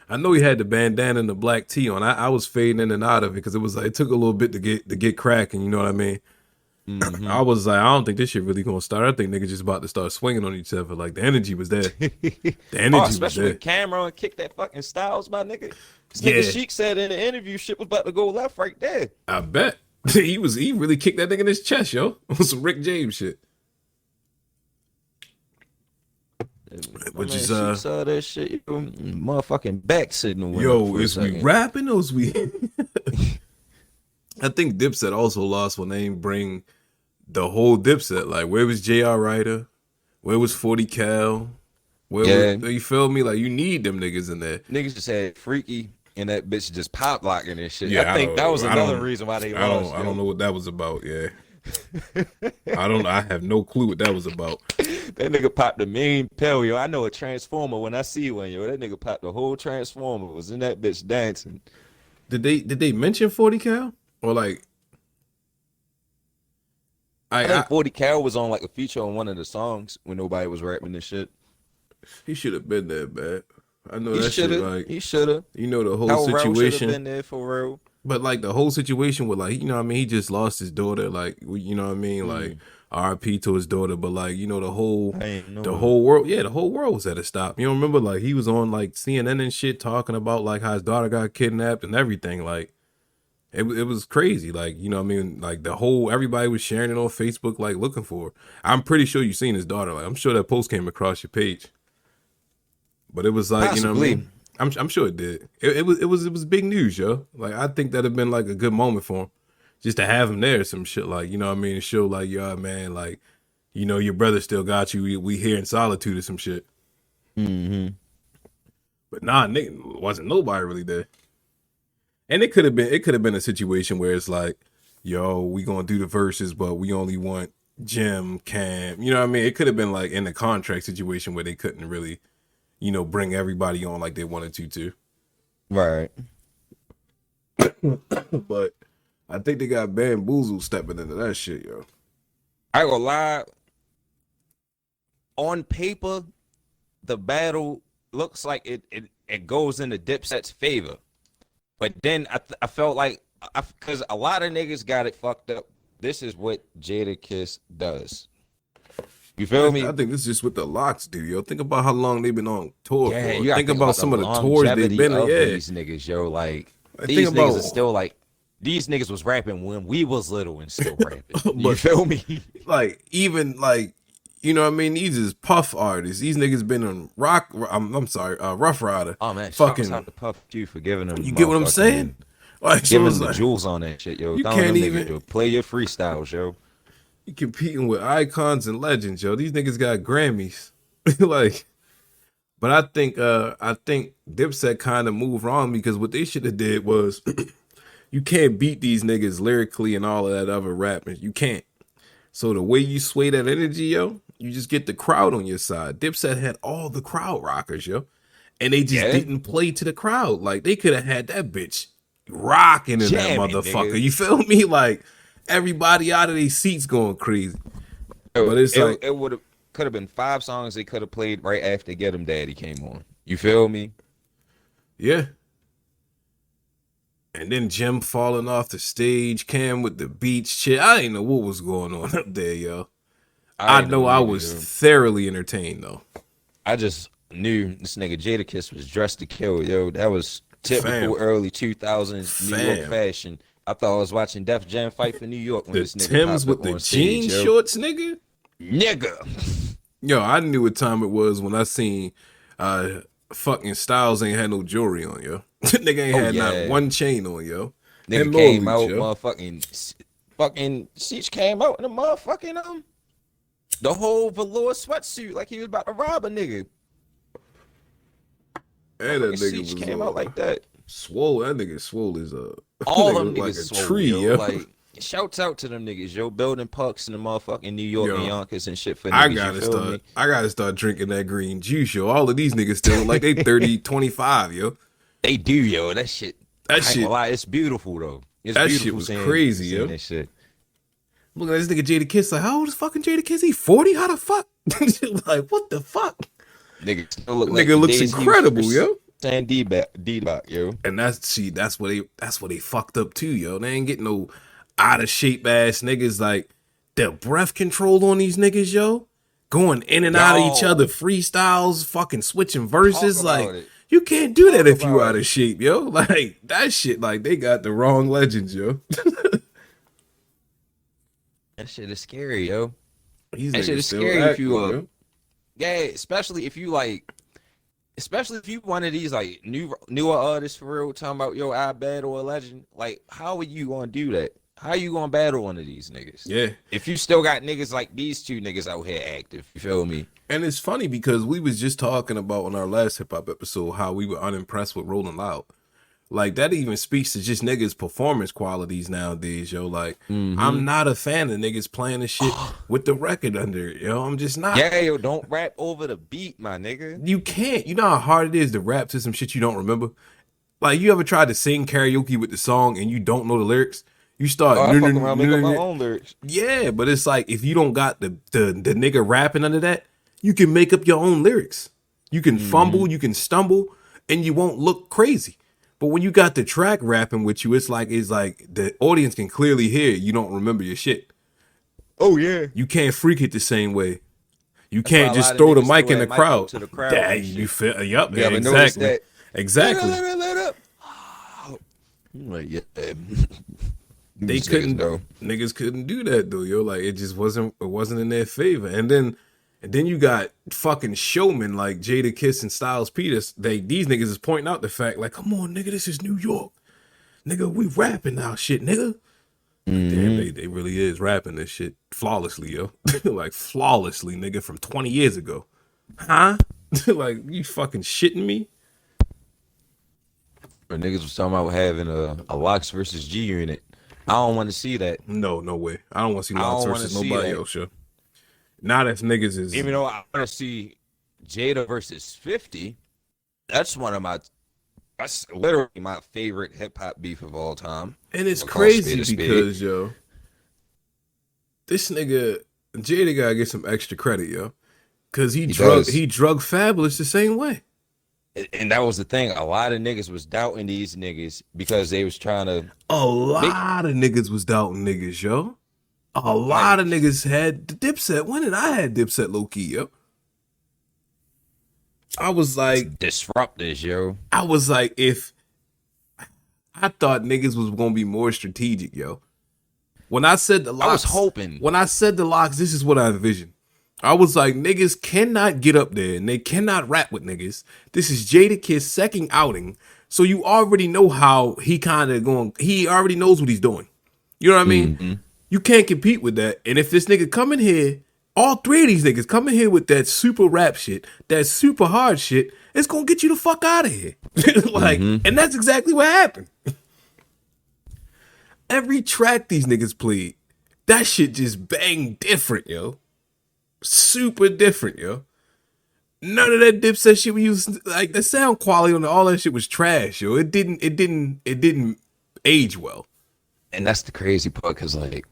I know he had the bandana and the black tee on. I was fading in and out of it because it was like it took a little bit to get cracking. You know what I mean? Mm-hmm. I was like, I don't think this shit really gonna start. I think niggas just about to start swinging on each other. Like the energy was there. The Oh, energy was especially when there. Cameron kicked that fucking Styles, my nigga. This nigga Yeah, Sheik said in the interview shit was about to go left right there. I bet he really kicked that nigga in his chest, yo, on some Rick James shit. My Which man is Sheik saw that shit. Motherfucking back signal went up yo, for a is we second. rapping or is we? I think Dipset also lost when they didn't bring the whole Dipset. Like, where was J.R. Ryder? Where was 40 Cal? Where was Yeah, you feel me? Like, you need them niggas in there. niggas just had freaky and that bitch just pop locking and shit. I Yeah, think that was another reason why they lost, I don't yo. know what that was about. Yeah, I have no clue what that was about. That nigga popped a mean pill, yo. I know a transformer when I see one, yo. That nigga popped the whole transformer. Was in that bitch dancing. Did they mention 40 Cal or like I I think 40 Cal was on like a feature on one of the songs when nobody was rapping this shit. he should have been there, man. I know He that should shit. have. Like He should have. you know the whole Hell, Rose should have situation. been there for real. But like the whole situation with like, you know what I mean, he just lost his daughter, like you know what I mean, like Mm, RP to his daughter, but like, you know, I ain't know the that. whole world, yeah, the whole world was at a stop. You know, remember like he was on like CNN and shit talking about like how his daughter got kidnapped and everything. Like it was crazy. Like, you know what I mean? Like the whole everybody was sharing it on Facebook, like looking for her. I'm pretty sure you seen his daughter. Like I'm sure that post came across your page. But it was like, you know what I Possibly. mean? I'm sure it did. It was big news, yo. Like I think that'd have been like a good moment for him, just to have him there, or some shit like, you know what I mean, to show like, yeah, man, like, you know, your brother still got you. We here in solitude or some shit. Mm-hmm. But nah, nigga, wasn't nobody really there. And it could have been a situation where it's like, yo, we gonna do the verses, but we only want Jim, Cam. You know what I mean? It could have been like in the contract situation where they couldn't really, you know, bring everybody on like they wanted to too. Right. But I think they got bamboozled stepping into that shit, yo. I ain't gonna lie. On paper, the battle looks like it goes in the Dipset's favor. But then I felt like because a lot of niggas got it fucked up. This is what Jada Kiss does. You feel me? I think this is just what the locks do, yo. Think about how long they've been on tour Yeah, for. you gotta Think think about about the some of the tours they've longevity been on. of Yeah. these niggas, yo. Like Like, think these niggas about are still like these niggas was rapping when we was little and still rapping. You But feel me? like even like you know what I mean? These is puff artists. These niggas been on rock. I'm sorry, Rough Rider. Oh man, shouts Fucking, out to Puff Q for giving them you get what I'm saying? motherfucking Like so, giving it's them the like jewels on that shit, yo. you Telling can't them niggas even to play your freestyles, yo. you competing with icons and legends, yo. These niggas got Grammys. Like, but I think Dipset kind of moved wrong because what they should have did was you can't beat these niggas lyrically and all of that other rapping. You can't. So the way you sway that energy, yo, you just get the crowd on your side. Dipset had all the crowd rockers, yo. And they just Yeah, didn't play to the crowd. Like they could have had that bitch rocking in that jamming, motherfucker. nigga. You feel me? Like everybody out of their seats going crazy. Yo, But it's It like, it would have could have been 5 songs they could have played right after Get 'Em Daddy came on. You feel me? yeah. And then Jim falling off the stage, Cam with the beach shit. I didn't know what was going on up there, yo. I I ain't know know I either, was yo. thoroughly entertained though. I just knew this nigga Jadakiss was dressed to kill, yo. That was typical Fam. early 2000s New York Fam. fashion. I thought I was watching Def Jam fight for New York when The this nigga Tims popped with up the on stage, jean yo. shorts, nigga. Nigga. Yo, I knew what time it was when I seen fucking Styles ain't had no jewelry on, yo. Nigga ain't Oh had not yeah. one chain on, yo. And Nigga more came leaks, out, yo. fucking Ceach came out in a motherfucking the whole velour sweatsuit like he was about to rob a nigga. And that Motherfucking nigga Ceach was came out like that. swole. That nigga swole is that All nigga them look like niggas a swole, tree, yo. yo. Like, shouts out to them niggas, yo. Building pucks in the motherfucking New York and Yo, Yonkers and shit for I niggas, you gotta feel me? start. I gotta start drinking that green juice, yo. All of these niggas still look like they 30, 25, yo. They do, yo. That shit, I That ain't gonna shit, lie, it's beautiful, though. It's that shit beautiful was seeing, crazy, seeing yo. that shit. Look at this nigga Jada Kiss. Like, how old is fucking Jada Kiss? He 40? How the fuck? Like, what the fuck? Nigga still look like Nigga the looks days he was incredible, first yo. saying D-Bot, yo. And that's what they fucked up too, yo. They ain't getting no out of shape ass niggas. Like the breath control on these niggas, yo. Going in and out of each other, Yo, freestyles, fucking switching talk verses. Like about it. you can't do that Talk if you about out of it. shape, yo. Like that shit, like they got the wrong legends, yo. That shit is scary, yo. These That shit niggas is still scary if you active, yo. yeah, especially if you like, especially if you one of these like newer artists for real talking about yo I battle a legend. Like, how are you gonna do that? How you gonna battle one of these niggas? Yeah. If you still got niggas like these two niggas out here active, you feel me? And it's funny because we was just talking about on our last hip hop episode how we were unimpressed with Rolling Loud. Like that even speaks to just niggas' performance qualities nowadays, yo. Like Mm-hmm. I'm not a fan of niggas playing the shit with the record under it, yo. I'm just not. Yeah, yo, don't rap over the beat, my nigga. You can't. You know how hard it is to rap to some shit you don't remember. Like you ever tried to sing karaoke with the song and you don't know the lyrics? You start Oh, I fuck around, make up my own lyrics. yeah, but it's like if you don't got the nigga rapping under that, you can make up your own lyrics. You can Mm-hmm. fumble, you can stumble, and you won't look crazy. But when you got the track rapping with you, it's like the audience can clearly hear you don't remember your shit. Oh yeah. You can't freak it the same way. You That's why can't a lot just of throw the niggas mic throw in the that mic up crowd. to the crowd That and you shit. feel yup, You ever notice exactly. that? Exactly. Let up. Oh. I'm like, yeah. They These niggas couldn't know. niggas couldn't do that though, yo. Like it wasn't in their favor. And then you got fucking showmen like Jada Kiss and Styles Peters. These niggas is pointing out the fact, like, come on, nigga, this is New York. Nigga, we rapping now shit, nigga. Like, damn, Mm-hmm. they really is rapping this shit flawlessly, yo. Like flawlessly, nigga, from 20 years ago. Huh? Like, you fucking shitting me? But niggas was talking about having a Locks versus G Unit. I don't want to see that. No, no way. I don't want to see I Lots don't want to versus see nobody that. else, yo. Not if niggas is Even though I want to see Jada versus 50. That's one of my. That's literally my favorite hip hop beef of all time. and it's I'm gonna call a spade crazy a spade. because yo, this nigga Jada gotta get some extra credit, yo. Cause He does. he drug Fabulous the same way. And that was the thing. A lot of niggas was doubting these niggas because they was trying to A make lot of niggas was doubting niggas, yo. A lot like of niggas had the Dipset. When did I had Dipset low key, yo? I was like, disruptors, yo. if I thought niggas was gonna be more strategic, yo. When I said the I was locks, hoping. when I said the locks, this is what I envisioned. I was like, niggas cannot get up there and they cannot rap with niggas. This is Jadakiss second outing. So you already know how he kind of going, he already knows what he's doing. You know what I mean? Mm-hmm. You can't compete with that. And if this nigga come in here, all three of these niggas come in here with that super rap shit, that super hard shit, it's gonna get you the fuck out of here. Like, and that's exactly what happened. Every track these niggas played, that shit just bang different, yo. Super different, yo. None of that Dipset shit we used, like the sound quality on all that shit was trash, yo. It didn't age well. And that's the crazy part, cause like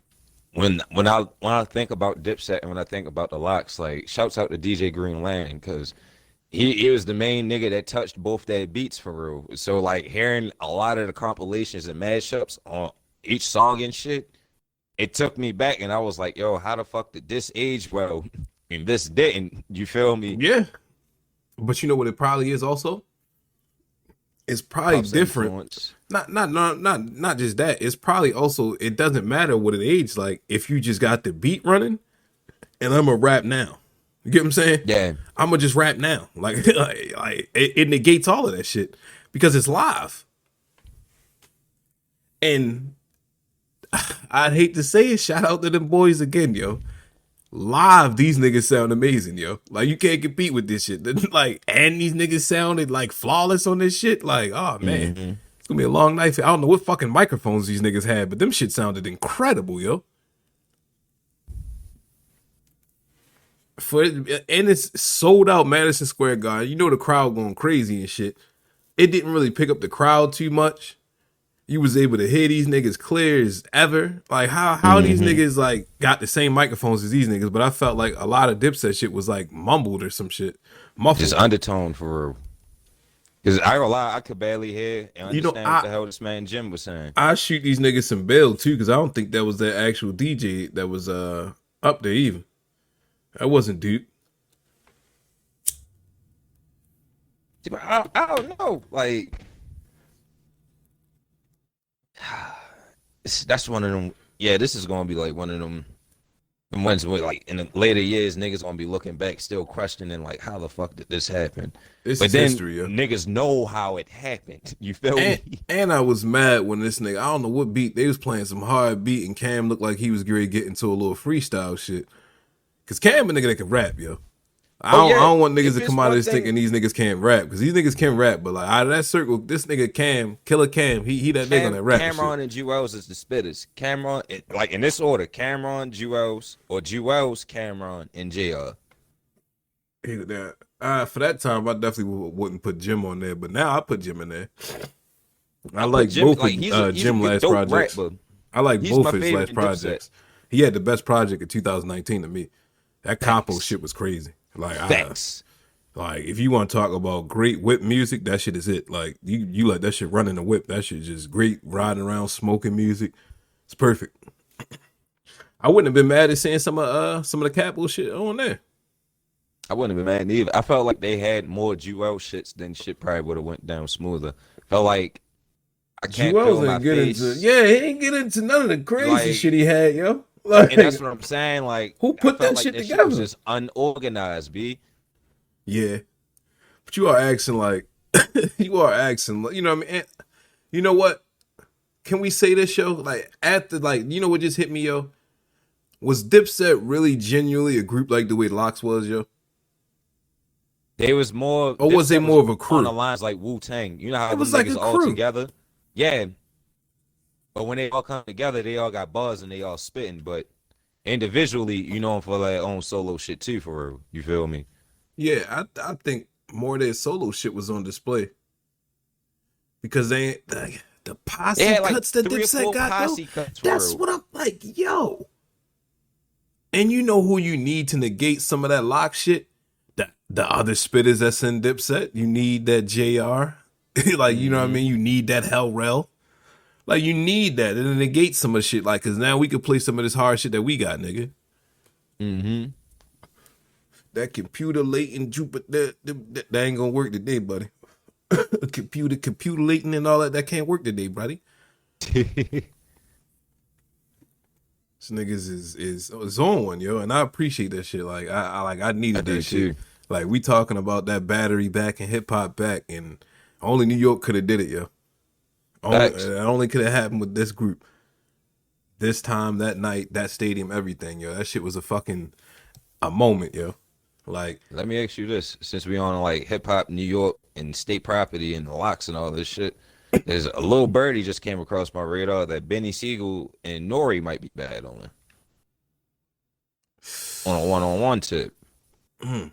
when I think about Dipset and when I think about the locks, like shouts out to DJ Green Lane, cause he was the main nigga that touched both their beats for real. So like hearing a lot of the compilations and mashups on each song and shit, it took me back, and I was like, yo, how the fuck did this age well and this didn't? You feel me? Yeah. But you know what it probably is also? It's probably Puff's different. influence. Not just that. It's probably also, it doesn't matter what it age like if you just got the beat running and I'm a rap now. You get what I'm saying? Yeah. I'm gonna just rap now. Like, it negates all of that shit because it's live. And I'd hate to say it, shout out to them boys again, yo. Live, these niggas sound amazing, yo. Like, you can't compete with this shit. Like, and these niggas sounded like flawless on this shit. Like, oh man, it's gonna be a long night. I don't know what fucking microphones these niggas had, but them shit sounded incredible, yo. And it's sold out Madison Square Garden. You know the crowd going crazy and shit. It didn't really pick up the crowd too much. You was able to hear these niggas clear as ever. Like how these niggas like got the same microphones as these niggas, but I felt like a lot of Dipset shit was like mumbled or some shit. Muffled. Just undertone for real. Cause I ain't gonna lie, I could barely hear and understand what the hell this man Jim was saying. I shoot these niggas some bail too, because I don't think that was the actual DJ that was up there even. That wasn't Duke. I don't know. Like that's one of them. Yeah, this is gonna be like one of them ones where, like, in the later years, niggas gonna be looking back, still questioning, like, how the fuck did this happen? This but is then history, yo. niggas know how it happened. You feel me? And I was mad when this nigga, I don't know what beat, they was playing some hard beat, and Cam looked like he was going to get into a little freestyle shit. Cause Cam a nigga that can rap, yo. I don't want niggas to come out of this thinking these niggas can't rap, because these niggas can rap, but like out of that circle, this nigga Cam, Killer Cam, he that nigga that rap. Cameron and Jewels is the spitters. Cameron, like in this order, Cameron, Jewels, or Jewels, Cameron, and JR. For that time, I definitely wouldn't put Jim on there, but now I put Jim in there. I like Jim, both like, of Jim last projects. I like both his last projects. He had the best project in 2019 to me. That compo shit was crazy. Like, Thanks. Like, if you want to talk about great whip music, that shit is it. Like, you like that shit running the whip. That shit just great riding around smoking music. It's perfect. I wouldn't have been mad at seeing some of the Capital shit on there. I wouldn't have been mad either. I felt like they had more Jewel shits, than shit probably would have went down smoother. Felt like I can't feel my face. He ain't get into none of the crazy shit he had, yo. Like, and that's what I'm saying. Like, who put that shit together? Shit was just unorganized, B. Yeah, but you are acting like you know what I mean? And you know what? Can we say this, yo? Like, after, like, you know what just hit me, yo? Was Dipset really genuinely a group like the way Lox was, yo? They was more, or was they more of a crew on the lines like Wu-Tang? You know how it was like a all crew together? Yeah. But when they all come together, they all got buzz and they all spitting. But individually, you know them for their own solo shit too, for real. You feel me? Yeah, I think more of their solo shit was on display. Because they the posse cuts that Dipset got, though, that's what I'm like, yo. And you know who you need to negate some of that Lock shit? The other spitters that's in Dipset. You need that JR. Like, you know what I mean? You need that Hell Rel. Like, you need that. And it negates some of the shit. Like, because now we can play some of this hard shit that we got, nigga. Mm-hmm. That computer latent Jupiter, that ain't gonna work today, buddy. Computer and all that can't work today, buddy. This niggas is on one, yo, and I appreciate that shit. Like I I needed that do shit. too. Like we talking about that battery back and hip hop back, and only New York could have did it, yo. Only Facts. it only could have happened with this group, this time, that night, that stadium, everything, yo. That shit was a moment, yo. Like Let me ask you this: since we on like hip hop, New York, and state property and the locks and all this shit, there's a little birdie just came across my radar that Benny Siegel and Nori might be bad on a one-on-one tip. I'm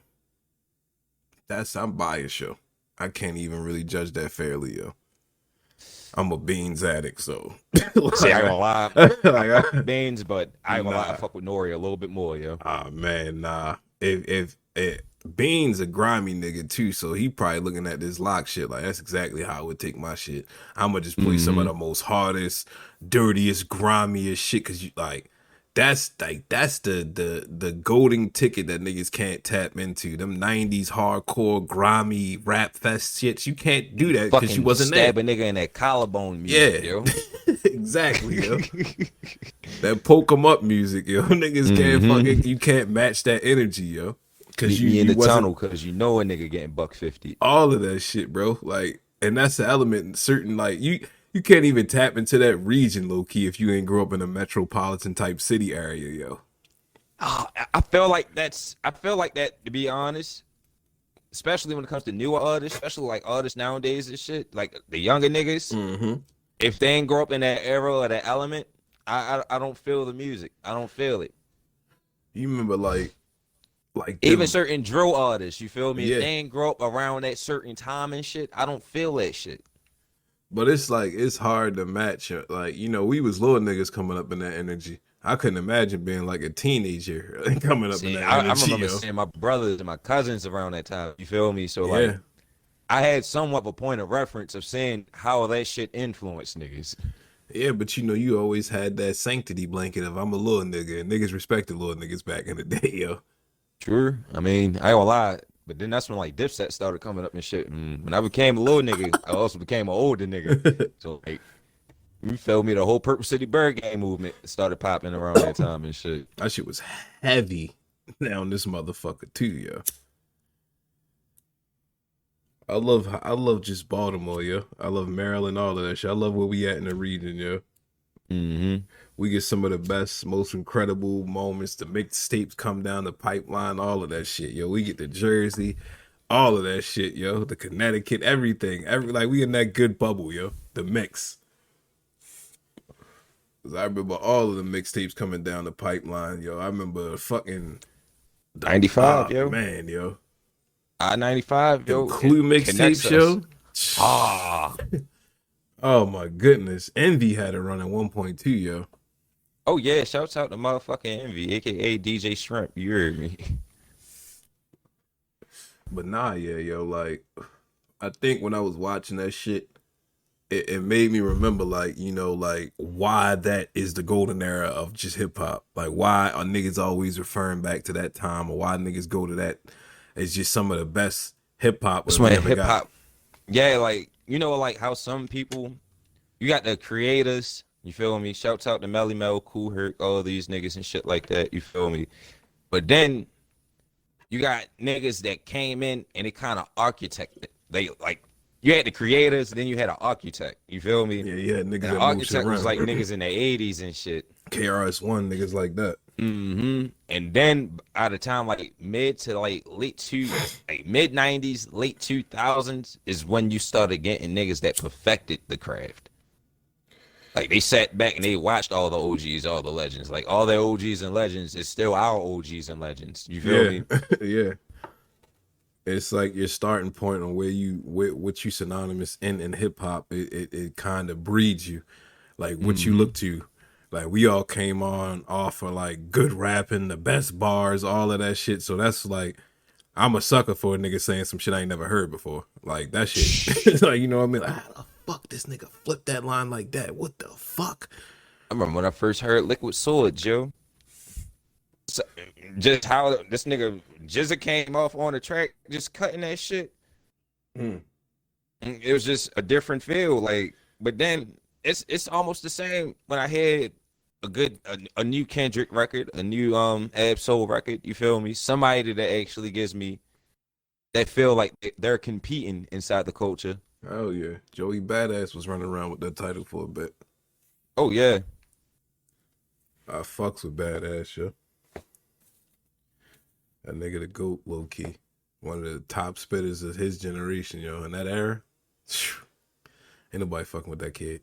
biased, yo. I can't even really judge that fairly, yo. I'm a beans addict, so See, I like, ain't gonna lie, I fuck with like Baines, but I ain't gonna lie, I nah. fuck with Nori a little bit more, yo. Ah man, nah. If Bean's a grimy nigga too, so he probably looking at this lock shit like that's exactly how I would take my shit. I'ma just play some of Mm-hmm. the most hardest, dirtiest, grimiest shit because you like that's the golden ticket that niggas can't tap into. Them 90s hardcore grimy rap fest shits. You can't do that because you Fucking wasn't there. stab a nigga in that collarbone music, Yeah. yo. Exactly, yo. That poke 'em up music, yo. Niggas can't Mm-hmm. fucking you can't match that energy, yo. Cause Meet you me in you the wasn't tunnel because you know a nigga getting $150. all of that shit, bro. Like, and that's the element in certain like you can't even tap into that region low key if you ain't grow up in a metropolitan type city area, yo. Oh, I feel like I feel like that to be honest, especially when it comes to newer artists, especially like artists nowadays and shit, like the younger niggas. Mm-hmm. If they ain't grow up in that era or that element, I don't feel the music. I don't feel it. You remember like Even them, certain drill artists, you feel me? If yeah. they ain't grow up around that certain time and shit, I don't feel that shit. But it's like it's hard to match. Like we was little niggas coming up in that energy. I couldn't imagine being like a teenager coming up in See, that I energy, remember yo. seeing my brothers and my cousins around that time. You feel me? So like, Yeah, I had somewhat of a point of reference of seeing how that shit influenced niggas. yeah, but you always had that sanctity blanket of I'm a little nigga, and niggas respected little niggas back in the day, yo. True. I mean, I ain't gonna lie, but then that's when like Dipset started coming up and shit. And when I became a little nigga, I also became an older nigga. So like, you feel me? The whole Purple City Bird Gang movement started popping around that time and shit. That shit was heavy down this motherfucker too, yo. I love just Baltimore, yo. I love Maryland, all of that shit. I love where we at in the region, yo. Mm-hmm. We get some of the best, most incredible moments. The mixtapes come down the pipeline, all of that shit, yo. We get the Jersey, all of that shit, yo. The Connecticut, everything, like we in that good bubble, yo. The mix. 'Cause I remember all of the mixtapes coming down the pipeline, yo. I remember fucking the 95, yo. man, yo. I-95, Them yo, Clue it connects mixtapes, us. yo. Ah. Oh my goodness. Envy had a run at 1.2, yo. Oh yeah, shouts out to motherfucking Envy, aka DJ Shrimp. You heard me. But nah, yeah, yo, like I think when I was watching that shit, it made me remember like, like why that is the golden era of just hip hop. Like why are niggas always referring back to that time or why niggas go to that. It's just some of the best hip hop That's that we when ever hip got. hop, yeah, like you know, like how some people, you got the creators. You feel me? Shouts out to Melly Mel, Cool Herc, all these niggas and shit like that. You feel me? But then you got niggas that came in and it kind of architected. They like you had the creators, then you had an architect. You feel me? Yeah, yeah, niggas And the that move shit architect was around. like niggas in the 80s and shit. KRS-One, niggas like that. And then by the time like mid to like like mid 90s, late 2000s is when you started getting niggas that perfected the craft. Like they sat back and they watched all the OGs, all the legends. Like all their OGs and legends is still our OGs and legends. You feel Yeah, me? yeah. It's like your starting point on what you synonymous in hip hop. It kind of breeds you, like what you Mm-hmm. look to. Like we all came on off of like good rapping, the best bars, all of that shit. So that's like I'm a sucker for a nigga saying some shit I ain't never heard before. Like that shit. Like you know what I mean? Like, how the fuck this nigga flip that line like that? What the fuck? I remember when I first heard Liquid Swords, Joe. So, just how this nigga Jizza came off on the track, just cutting that shit. Mm. It was just a different feel. Like, but then it's almost the same when I had a new Kendrick record, a new Ab Soul record. You feel me? Somebody that actually gives me that feel like they're competing inside the culture. Oh yeah, Joey Badass was running around with that title for a bit. Oh yeah, I fucks with Badass, yo. That nigga the goat, low key. One of the top spitters of his generation, yo. In that era, ain't nobody fucking with that kid.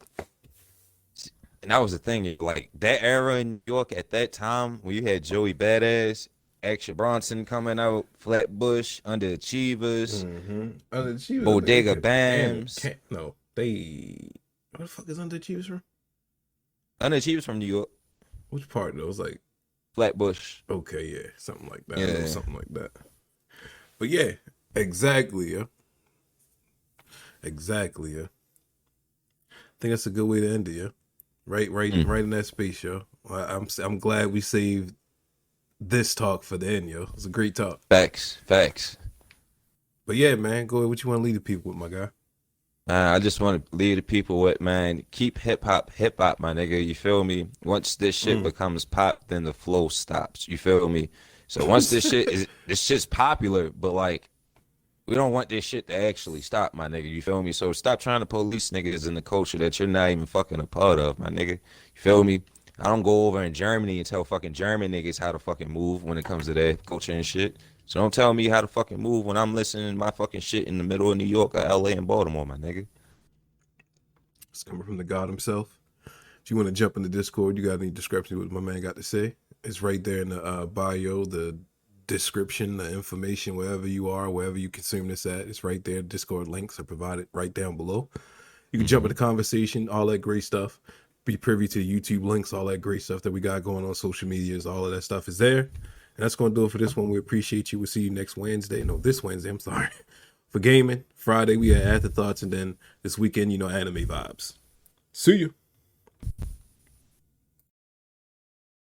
and that was the thing. Like that era in New York at that time when you had Joey Badass, Action Bronson coming out, Flatbush, Underachievers, Underachievers, nigga, Bodega Bams. can't, no, they. Where the fuck is Underachievers from? Underachievers from New York, Which part though? It was like, Flatbush. okay, yeah, something like that. I know Yeah, something like that. But yeah, exactly, yeah, exactly, yeah. I think that's a good way to end it, yeah. Right, mm. right in that space, yo. I'm glad we saved this talk for the end, yo. It was a great talk. Facts, facts. But yeah, man, go ahead. What you want to leave the people with, my guy? I just want to leave the people with, man, keep hip hop, my nigga. You feel me? Once this shit Mm. becomes pop, then the flow stops. You feel me? So once this shit's popular, but like we don't want this shit to actually stop, my nigga. You feel me? So stop trying to police niggas in the culture that you're not even fucking a part of, my nigga. You feel me? I don't go over in Germany and tell fucking German niggas how to fucking move when it comes to their culture and shit. So don't tell me how to fucking move when I'm listening to my fucking shit in the middle of New York or LA and Baltimore, my nigga. It's coming from the God himself. If you want to jump in the Discord, you got any discrepancy with what my man got to say? It's right there in the bio, the description, the information, wherever you are, wherever you consume this at. It's right there. Discord links are provided right down below. You can jump in the conversation, all that great stuff. Be privy to YouTube links, all that great stuff that we got going on social medias. All of that stuff is there. And that's going to do it for this one. We appreciate you. We'll see you next Wednesday. No, this Wednesday. I'm sorry. For gaming. Friday, we had afterthoughts. And then this weekend, you know, anime vibes. See you.